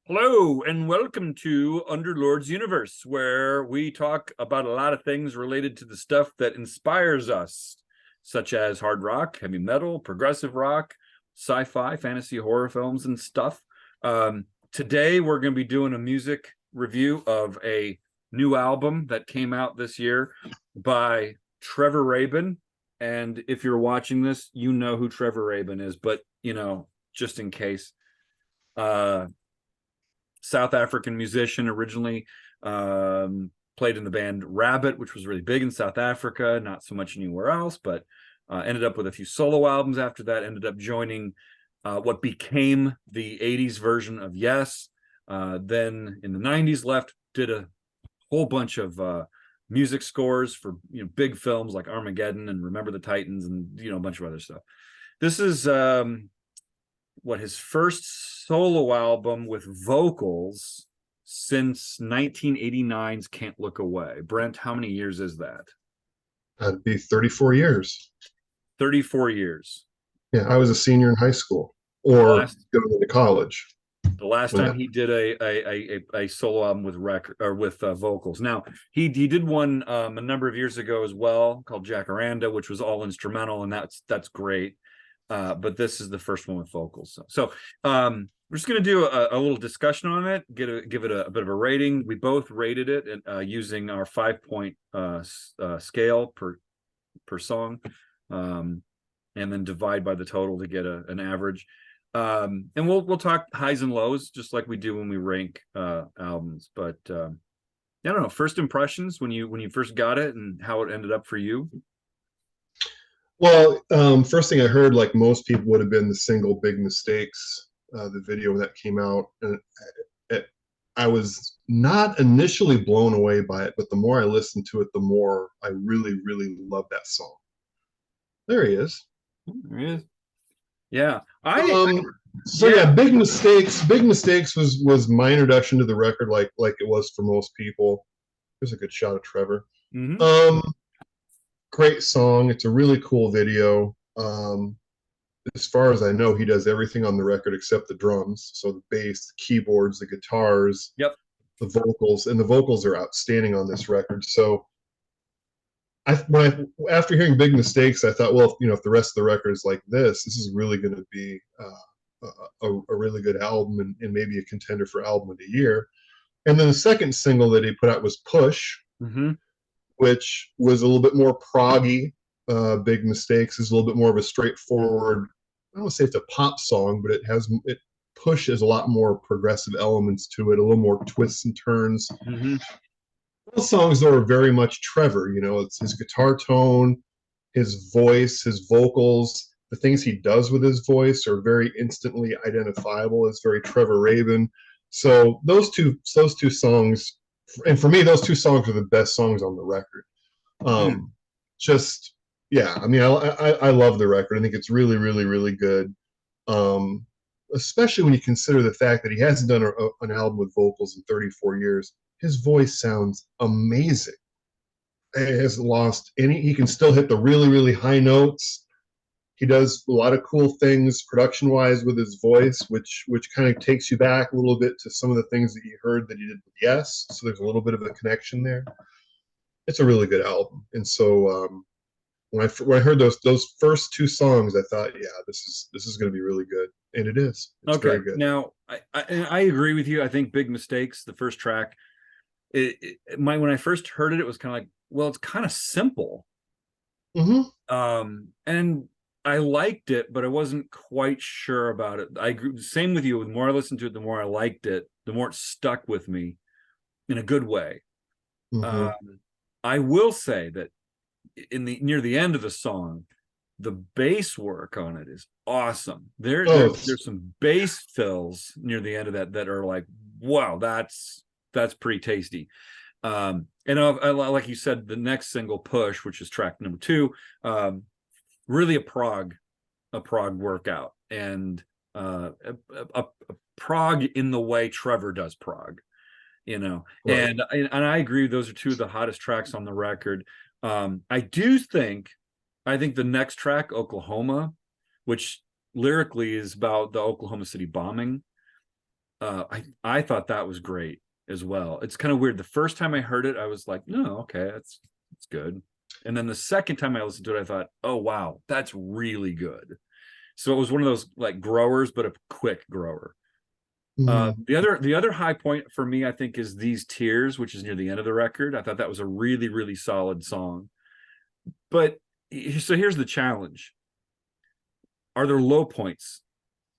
Hello and welcome to Underlords Universe, where we talk about a lot of things related to the stuff that inspires us, such as hard rock, heavy metal, progressive rock, sci-fi, fantasy, horror films, and stuff. Today we're going to be doing a music review of a new album that came out this year by Trevor Rabin. And if you're watching this, you know who Trevor Rabin is, but just in case. South African musician, originally played in the band Rabbit, which was really big in South Africa, not so much anywhere else, but ended up with a few solo albums after that, ended up joining what became the 80s version of Yes. Then in the 90s left, did a whole bunch of music scores for big films like Armageddon and Remember the Titans and a bunch of other stuff. This is his first solo album with vocals since 1989's Can't Look Away. Brent, how many years is that? That'd be 34 years. 34 years. Yeah, I was a senior in high school or going into college. The last time he did a solo album with vocals. Now he did one a number of years ago as well called Jacaranda, which was all instrumental, and that's great. But this is the first one with vocals. So we're just going to do a little discussion on it, give it a bit of a rating. We both rated it using our 5-point scale per song, and then divide by the total to get an average. And we'll talk highs and lows just like we do when we rank albums. But I don't know, first impressions when you first got it and how it ended up for you. Well, first thing I heard, like most people, would have been the single "Big Mistakes," the video that came out, and I was not initially blown away by it, but the more I listened to it, the more I really, really love that song. There he is. There he is. Yeah, Big Mistakes. Big Mistakes was my introduction to the record, like it was for most people. Here's a good shot of Trevor. Mm-hmm. Great song. It's a really cool video. As far as I know, he does everything on the record except the drums. So the bass, the keyboards, the guitars, yep, the vocals, and the vocals are outstanding on this record. So after hearing Big Mistakes, I thought, well, if the rest of the record is like this is really going to be a really good album and maybe a contender for album of the year. And then the second single that he put out was Push. Mm-hmm. Which was a little bit more proggy. Big Mistakes is a little bit more of a straightforward, I don't want to say it's a pop song, but it pushes a lot more progressive elements to it, a little more twists and turns. Mm-hmm. Those songs though are very much Trevor, it's his guitar tone, his voice, his vocals, the things he does with his voice are very instantly identifiable as very Trevor Rabin. So those two songs, and for me, those two songs are the best songs on the record. Just, yeah, I mean, I love the record. I think it's really, really, really good. Especially when you consider the fact that he hasn't done an album with vocals in 34 years. His voice sounds amazing. It hasn't lost any. He can still hit the really, really high notes. He does a lot of cool things production-wise with his voice, which kind of takes you back a little bit to some of the things that you heard that he did with Yes. So there's a little bit of a connection there. It's a really good album, and so when I heard those first two songs, I thought, yeah, this is going to be really good, and it is. It's okay. Very good. Now, I agree with you. I think Big Mistakes, the first track, when I first heard it, it was kind of like, well, it's kind of simple. Mm-hmm. And I liked it, but I wasn't quite sure about it. I agree, same with you. The more I listened to it, the more I liked it, the more it stuck with me in a good way. Mm-hmm. I will say that near the end of the song, the bass work on it is awesome. There's some bass fills near the end of that are like, wow, that's pretty tasty. And like you said, the next single, Push, which is track number 2, really a prog workout, and a prog in the way Trevor does prog, right. And I agree, those are two of the hottest tracks on the record. I think the next track, Oklahoma, which lyrically is about the Oklahoma City bombing, I thought that was great as well. It's kind of weird. The first time I heard it, I was like, no, okay, that's good. And then the second time I listened to it, I thought, oh wow, that's really good. So it was one of those like growers, but a quick grower. Mhm. The other high point for me, I think, is These Tears, which is near the end of the record. I thought that was a really, really solid song. But so here's the challenge. Are there low points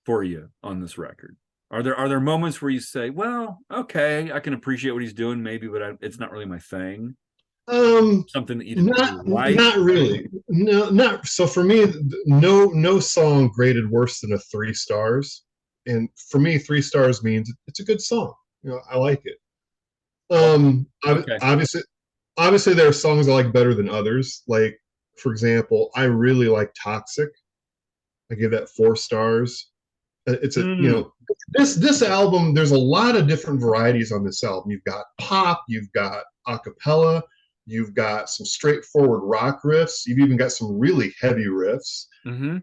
for you on this record? Are there moments where you say, well, okay, I can appreciate what he's doing, maybe, but it's not really my thing? Um, Something that you didn't not really like? not really. No, not so for me. No song graded worse than a 3 stars, and for me, 3 stars means it's a good song. I like it. Oh, okay. Obviously, there are songs I like better than others. Like, for example, I really like Toxic. I give that 4 stars. It's a Mm, this album. There's a lot of different varieties on this album. You've got pop, you've got a cappella, you've got some straightforward rock riffs. You've even got some really heavy riffs. hmm.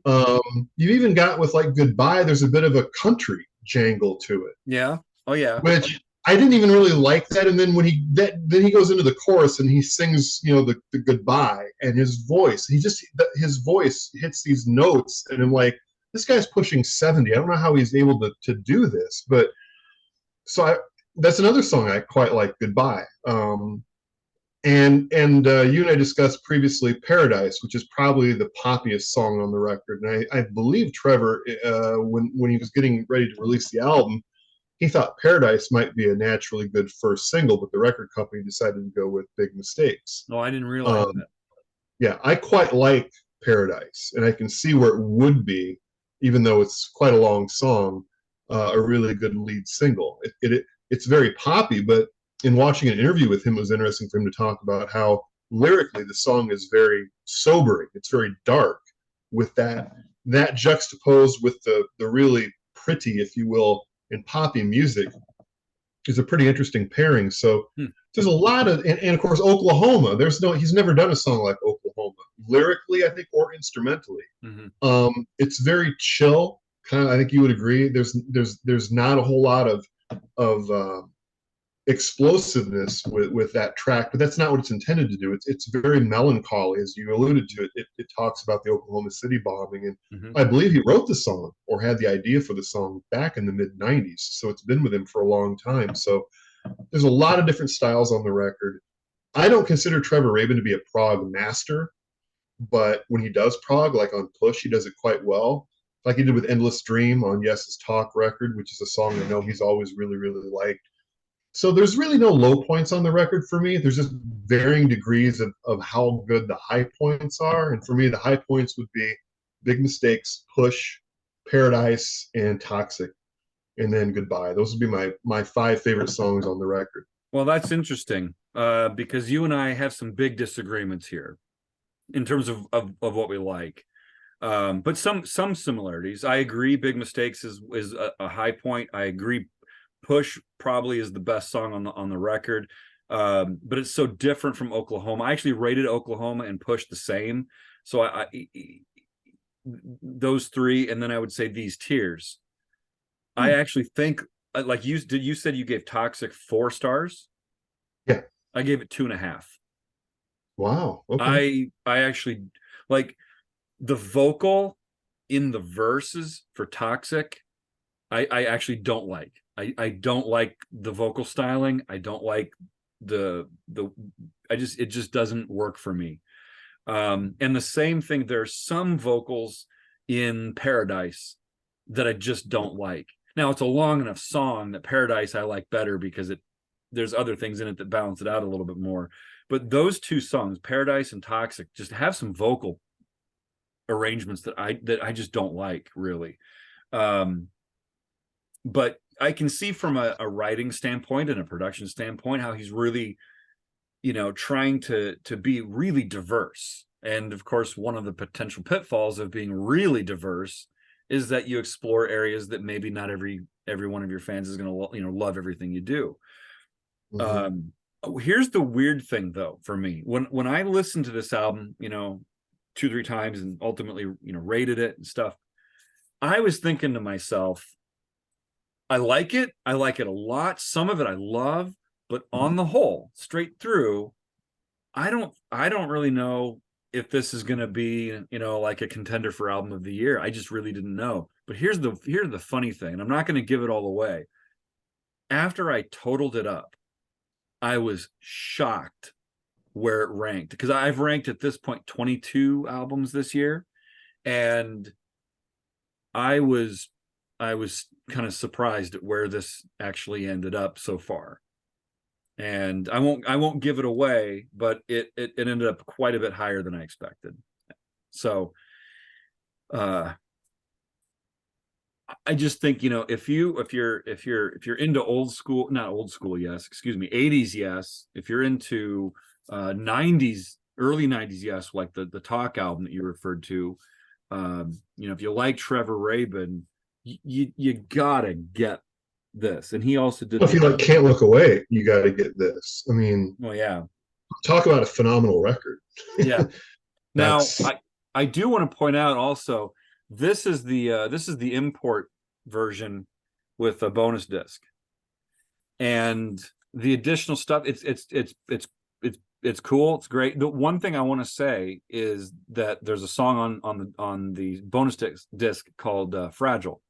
You've even got with like Goodbye. There's a bit of a country jangle to it, Yeah. Oh, yeah. which I didn't even really like that. And then then he goes into the chorus and he sings, the goodbye, and his voice hits these notes, and I'm like, this guy's pushing 70. I don't know how he's able to do this, but so that's another song I quite like, Goodbye. And you and I discussed previously Paradise, which is probably the poppiest song on the record. And I believe Trevor, when he was getting ready to release the album, he thought Paradise might be a naturally good first single, but the record company decided to go with Big Mistakes. No, I didn't realize Um, that. yeah, I quite like Paradise, and I can see where it would be, even though it's quite a long song, a really good lead single. It's very poppy, but in watching an interview with him, it was interesting for him to talk about how lyrically the song is very sobering. It's very dark, with that juxtaposed with the really pretty, if you will, and poppy music is a pretty interesting pairing. So Hmm. there's a lot of, and of course Oklahoma. He's never done a song like Oklahoma lyrically, I think, or instrumentally. Hmm. It's very chill. Kind of, I think you would agree. There's not a whole lot of explosiveness with that track, but that's not what it's intended to do. It's very melancholy, as you alluded to. It talks about the Oklahoma City bombing, and Hmm. I believe he wrote the song or had the idea for the song back in the mid '90s. So it's been with him for a long time. So there's a lot of different styles on the record. I don't consider Trevor Rabin to be a prog master, but when he does prog, like on Push, he does it quite well. Like he did with Endless Dream on Yes's Talk record, which is a song I know he's always really, really liked. So there's really no low points on the record for me. There's just varying degrees of how good the high points are. And for me, the high points would be Big Mistakes, Push, Paradise, and Toxic, and then Goodbye. Those would be my 5 favorite songs on the record. Well, that's interesting, because you and I have some big disagreements here in terms of what we like. But some similarities. I agree. Big Mistakes is a high point. I agree. Push probably is the best song on the record. But it's so different from Oklahoma. I actually rated Oklahoma and Push the same. So those three, and then I would say These Tears. I Hmm. actually think, like you said you gave Toxic 4 stars. Yeah. I gave it 2.5. Wow. Okay. I actually like the vocal in the verses for Toxic. I actually don't like. I don't like the vocal styling. I don't like the it just doesn't work for me. And the same thing, there's some vocals in Paradise that I just don't like. Now it's a long enough song that Paradise I like better because there's other things in it that balance it out a little bit more. But those two songs, Paradise and Toxic, just have some vocal arrangements that I just don't like really. Um, but I can see from a writing standpoint and a production standpoint how he's really, trying to be really diverse. And of course, one of the potential pitfalls of being really diverse is that you explore areas that maybe not every one of your fans is going to love everything you do. Mhm. Um, Here's the weird thing though for me. When I listened to this album, 2-3 times and ultimately rated it and stuff, I was thinking to myself, I like it. I like it a lot. Some of it I love, but on the whole, straight through, I don't really know if this is going to be, like a contender for album of the year. I just really didn't know. But here's the funny thing, and I'm not going to give it all away. After I totaled it up, I was shocked where it ranked, because I've ranked at this point 22 albums this year, and I was I was kind of surprised at where this actually ended up so far. And I won't give it away, but it ended up quite a bit higher than I expected. So uh I just think, if you're into old school, not old school, yes, excuse me, 80s, yes. If you're into 90s, early 90s, yes, like the Talk album that you referred to, if you like Trevor Rabin, you gotta get this. And he also did If you like Can't Look Away, you got to get this. I mean, well, yeah. talk about a phenomenal record. Yeah. Now, That's I do want to point out also, this is the import version with a bonus disc, and the additional stuff. It's cool. It's great. The one thing I want to say is that there's a song on the bonus disc called "Fragile,"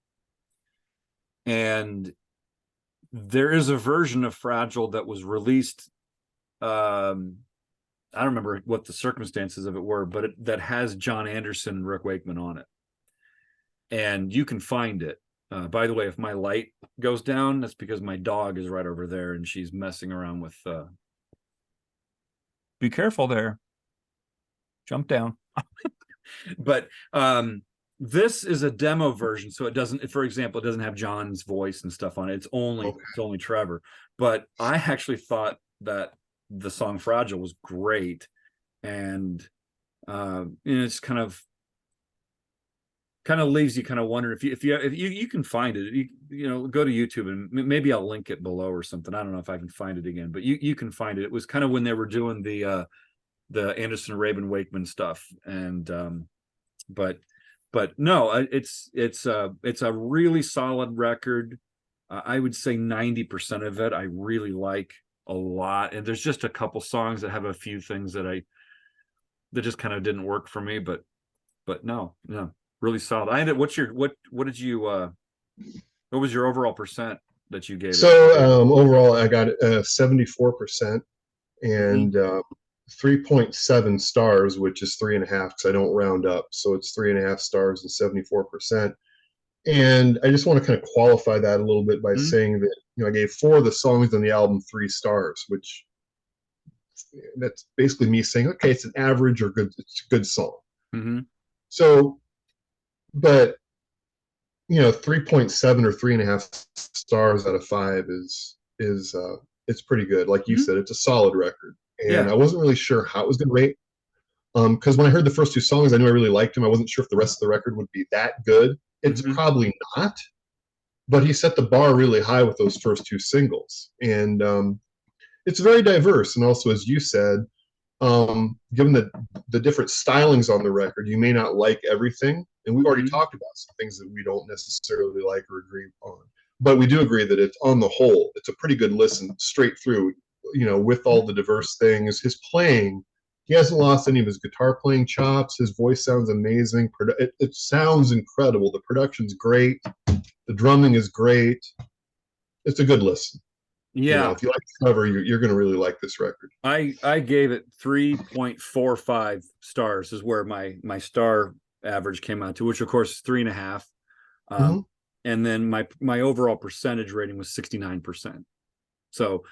and there is a version of "Fragile" that was released. I don't remember what the circumstances of it were, but that has John Anderson and Rick Wakeman on it, and you can find it. By the way, if my light goes down, that's because my dog is right over there and she's messing around with. Be careful there. Jump down. But this is a demo version, so it doesn't. For example, it doesn't have John's voice and stuff on it. It's only Trevor. But I actually thought that the song "Fragile" was great, and it's kind of leaves you kind of wondering if you can find it. Go to YouTube, and maybe I'll link it below or something. I don't know if I can find it again, but you can find it. It was kind of when they were doing the Anderson Rabin Wakeman stuff, and but no, it's a really solid record. I would say 90% of it I really like a lot, and there's just a couple songs that have a few things that just kind of didn't work for me, but no, really solid. What was your overall percent that you gave it? so overall. I got 74%, Mhm. and 3.7 stars, which is 3.5 because I don't round up. So it's 3.5 stars and 74%. And I just want to kind of qualify that a little bit by Mhm. saying that I gave 4 of the songs on the album 3 stars, which that's basically me saying, okay, it's an average or good, it's a good song. Mhm. So, but 3.7 or 3.5 stars out of 5 is it's pretty good. Like you Mhm. said, it's a solid record. And Yeah. I wasn't really sure how it was going to rate. Because when I heard the first 2 songs, I knew I really liked him. I wasn't sure if the rest of the record would be that good. It's Mhm. probably not, but he set the bar really high with those first 2 singles, and it's very diverse. And also, as you said, given the different stylings on the record, you may not like everything, and we've already Mhm. talked about some things that we don't necessarily like or agree on, but we do agree that it's on the whole, it's a pretty good listen straight through. With all the diverse things, his playing, he hasn't lost any of his guitar playing chops. His voice sounds amazing. It sounds incredible. The production's great. The drumming is great. It's a good listen. Yeah. If you like Trevor, you're going to really like this record. I gave it 3.45 stars is where my star average came out to, which of course is 3.5. Um, Mm-hmm. and then my overall percentage rating was 69%. So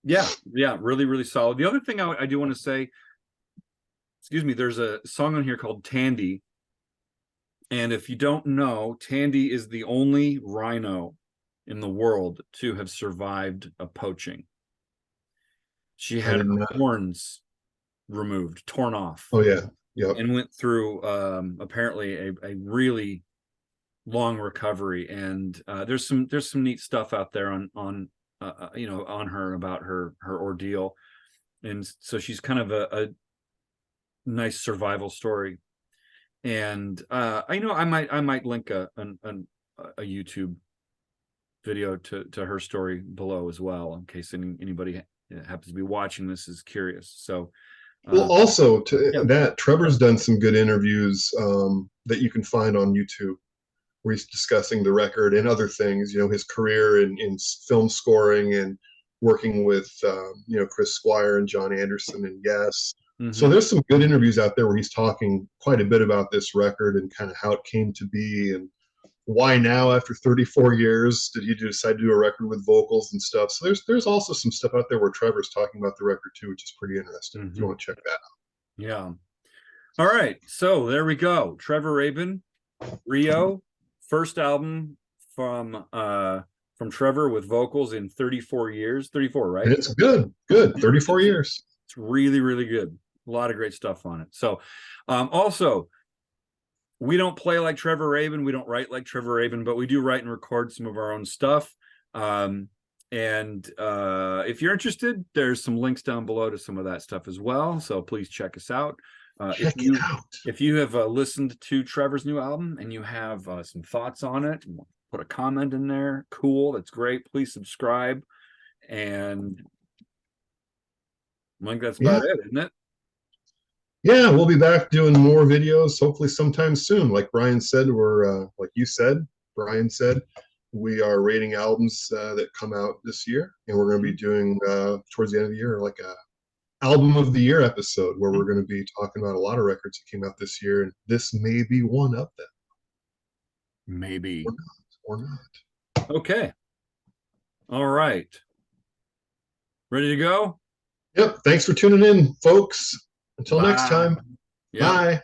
yeah, really, really solid. The other thing I do want to say, excuse me, there's a song on here called Tandy. And if you don't know, Tandy is the only rhino in the world to have survived a poaching. She I had did her not. horns removed, torn off, Oh yeah. Yep. and went through apparently a really long recovery. And there's some neat stuff out there on her about her ordeal, and so she's kind of a nice survival story. And I know I might link a YouTube video to her story below as well, in case anybody happens to be watching this is curious. So Well, also to yeah. that, Trevor's done some good interviews that you can find on YouTube where he's discussing the record and other things, you know, his career in film scoring and working with, you know, Chris Squire and John Anderson and Yes. So there's some good interviews out there where he's talking quite a bit about this record and kind of how it came to be and why now after 34 years did he decide to do a record with vocals and stuff. So there's also some stuff out there where Trevor's talking about the record too, which is pretty interesting if you want to check that out. Yeah. All right, so there we go. Trevor Rabin, Rio, first album from Trevor with vocals in 34 years. 34, right? And it's good 34 years. It's really, really good. A lot of great stuff on it. So also, we don't play like Trevor Rabin, we don't write like Trevor Rabin, but we do write and record some of our own stuff. And if you're interested, there's some links down below to some of that stuff as well, so please check us out. Check it out. If you have listened to Trevor's new album and you have some thoughts on it, put a comment in there. Cool, that's great. Please subscribe. And I think that's about it, isn't it? Yeah, we'll be back doing more videos hopefully sometime soon. Like Brian said, we're like you said, Brian said, we are rating albums that come out this year, and we're going to be doing towards the end of the year like a album of the year episode where we're going to be talking about a lot of records that came out this year, and this may be one of them. Maybe or not. Okay. All right. Ready to go? Yep. Thanks for tuning in, folks. Until next time. Yep. Bye.